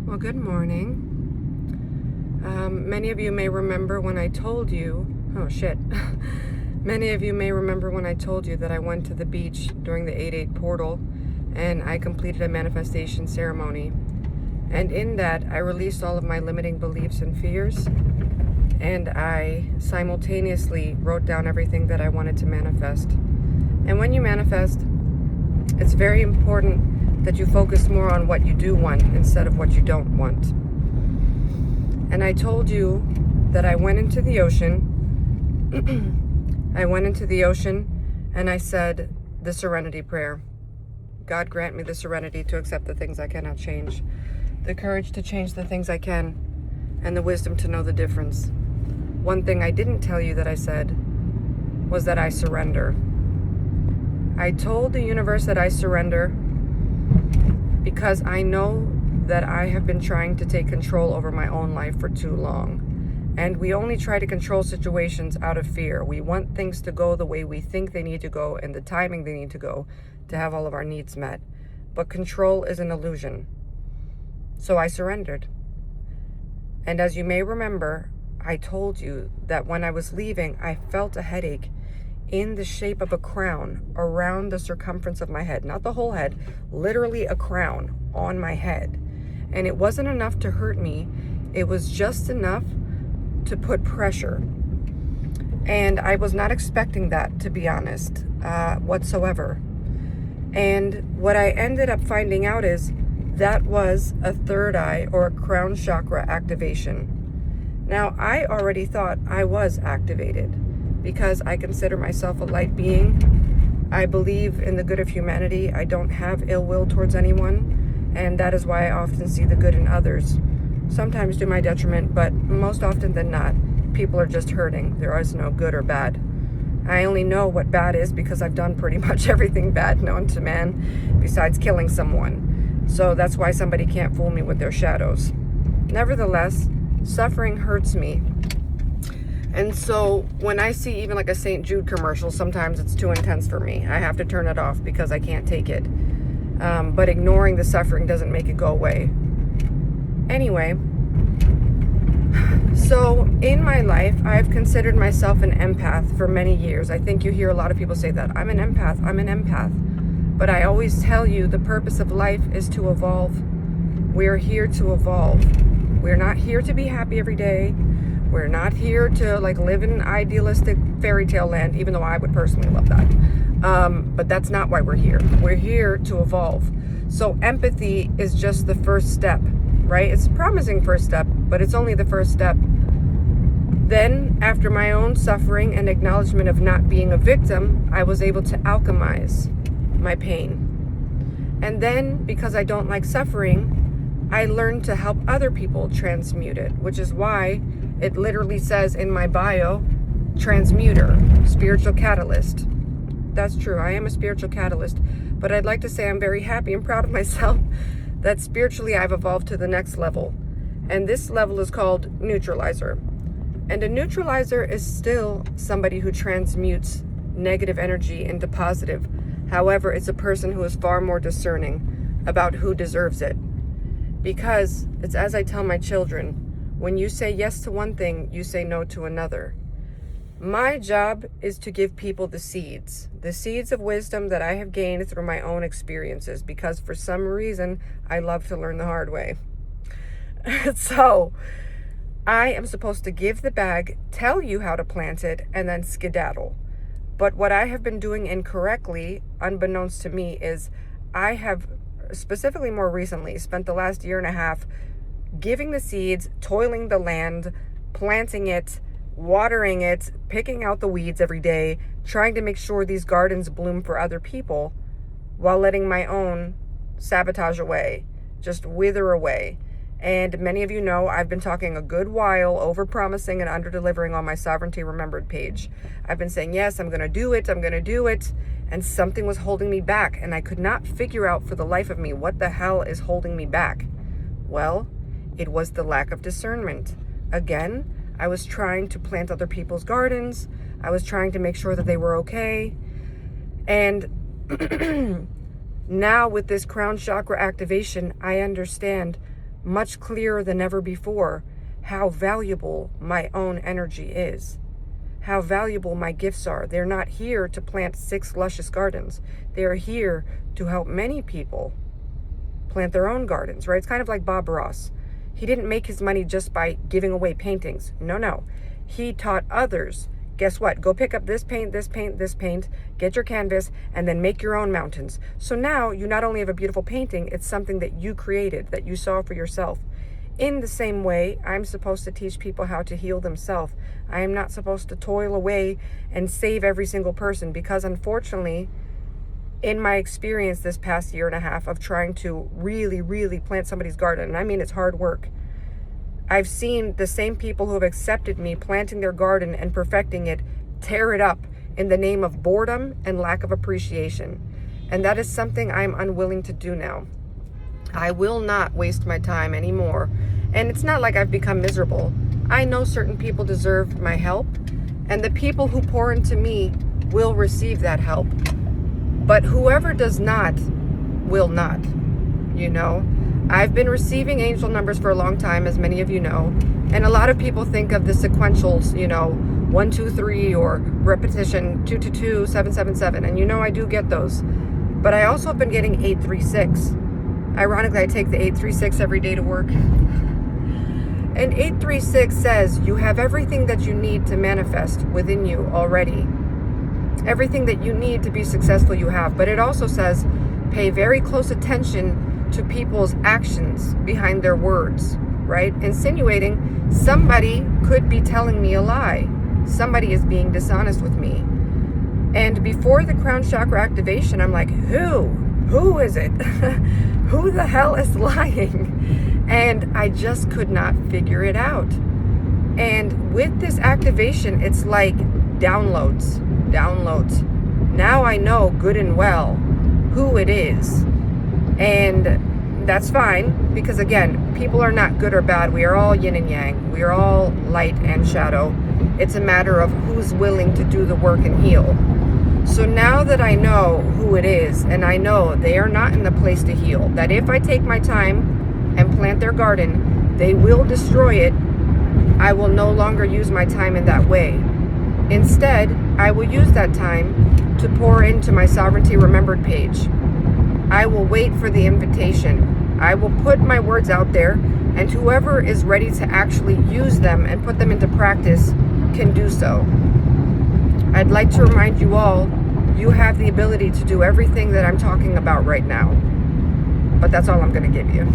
Well, good morning. Many of you may remember when I told you, many of you may remember when I told you that I went to the beach during the 8/8 portal and I completed a manifestation ceremony. And in that, I released all of my limiting beliefs and fears, and I simultaneously wrote down everything that I wanted to manifest. And when you manifest, it's very important that you focus more on what you do want instead of what you don't want. And I told you that I went into the ocean. I went into the ocean and I said the serenity prayer. God grant me the serenity to accept the things I cannot change, the courage to change the things I can, and the wisdom to know the difference. One thing I didn't tell you that I said was that I surrender. I told the universe that I surrender because I know that I have been trying to take control over my own life for too long. And we only try to control situations out of fear. We want things to go the way we think they need to go and the timing they need to go to have all of our needs met. But control is an illusion. So I surrendered. And as you may remember, I told you that when I was leaving, I felt a headache in the shape of a crown around the circumference of my head. Not the whole head, literally a crown on my head. And it wasn't enough to hurt me. It was just enough to put pressure. And I was not expecting that, to be honest, whatsoever. And what I ended up finding out is that was a third eye or a crown chakra activation. Now, I already thought I was activated because I consider myself a light being. I believe in the good of humanity. I don't have ill will towards anyone, and that is why I often see the good in others. Sometimes to my detriment, but most often than not, people are just hurting. There is no good or bad. I only know what bad is because I've done pretty much everything bad known to man besides killing someone. So that's why somebody can't fool me with their shadows. Nevertheless, suffering hurts me. And so when I see even like a St. Jude commercial, sometimes it's too intense for me. I have to turn it off because I can't take it. But ignoring the suffering doesn't make it go away. Anyway, so in my life, I've considered myself an empath for many years. I think you hear a lot of people say that. I'm an empath. But I always tell you the purpose of life is to evolve. We're here to evolve. We're not here to be happy every day. We're not here to live in an idealistic fairy tale land, even though I would personally love that. But that's not why we're here. We're here to evolve. So empathy is just the first step, right? It's a promising first step, but it's only the first step. Then, after my own suffering and acknowledgement of not being a victim, I was able to alchemize my pain. And then, because I don't like suffering, I learned to help other people transmute it, which is why it literally says in my bio, Transmuter, spiritual catalyst. That's true, I am a spiritual catalyst, but I'd like to say I'm very happy and proud of myself that spiritually I've evolved to the next level. And this level is called Neutralizer. And a neutralizer is still somebody who transmutes negative energy into positive. However, it's a person who is far more discerning about who deserves it. Because it's as I tell my children, when you say yes to one thing, you say no to another. My job is to give people the seeds of wisdom that I have gained through my own experiences, because for some reason, I love to learn the hard way. So, I am supposed to give the bag, tell you how to plant it, and then skedaddle. But what I have been doing incorrectly, unbeknownst to me, is I have, specifically more recently, spent the last year and a half giving the seeds, toiling the land, planting it, watering it, picking out the weeds every day, trying to make sure these gardens bloom for other people, while letting my own sabotage away, just wither away. And many of you know I've been talking a good while, over-promising and under-delivering on my Sovereignty Remembered page. I've been saying, yes, I'm going to do it, and something was holding me back, and I could not figure out for the life of me what the hell is holding me back. Well, it was the lack of discernment. Again, I was trying to plant other people's gardens. I was trying to make sure that they were okay. And now with this crown chakra activation, I understand much clearer than ever before how valuable my own energy is, how valuable my gifts are. They're not here to plant 6 luscious gardens. They're here to help many people plant their own gardens, right? It's kind of like Bob Ross. He didn't make his money just by giving away paintings. No. He taught others, guess what? Go pick up this paint, this paint, this paint, get your canvas, and then make your own mountains. So now you not only have a beautiful painting, it's something that you created, that you saw for yourself. In the same way, I'm supposed to teach people how to heal themselves. I am not supposed to toil away and save every single person, because unfortunately, in my experience this past year and a half of trying to really, really plant somebody's garden, and I mean it's hard work, I've seen the same people who have accepted me planting their garden and perfecting it tear it up in the name of boredom and lack of appreciation. And that is something I'm unwilling to do now. I will not waste my time anymore. And it's not like I've become miserable. I know certain people deserve my help, and the people who pour into me will receive that help. But whoever does not will not, you know. I've been receiving angel numbers for a long time, as many of you know, and a lot of people think of the sequentials, 1, 2, 3, or repetition 2, 2, 2, 7, 7, 7, and I do get those. But I also have been getting 8, 3, 6. Ironically, I take the 8, 3, 6 every day to work. And 8, 3, 6 says you have everything that you need to manifest within you already. Everything that you need to be successful you have. But it also says pay very close attention to people's actions behind their words, right? Insinuating somebody could be telling me a lie. Somebody is being dishonest with me. And before the crown chakra activation, I'm like, who is it? Who the hell is lying? And I just could not figure it out. And with this activation, it's like downloads. Now I know good and well who it is. And that's fine, because again, people are not good or bad. We are all yin and yang. We are all light and shadow. It's a matter of who's willing to do the work and heal. So now that I know who it is, and I know they are not in the place to heal, that if I take my time and plant their garden, they will destroy it, I will no longer use my time in that way. Instead, I will use that time to pour into my Sovereignty Remembered page. I will wait for the invitation. I will put my words out there, and whoever is ready to actually use them and put them into practice can do so. I'd like to remind you all, you have the ability to do everything that I'm talking about right now. But that's all I'm going to give you.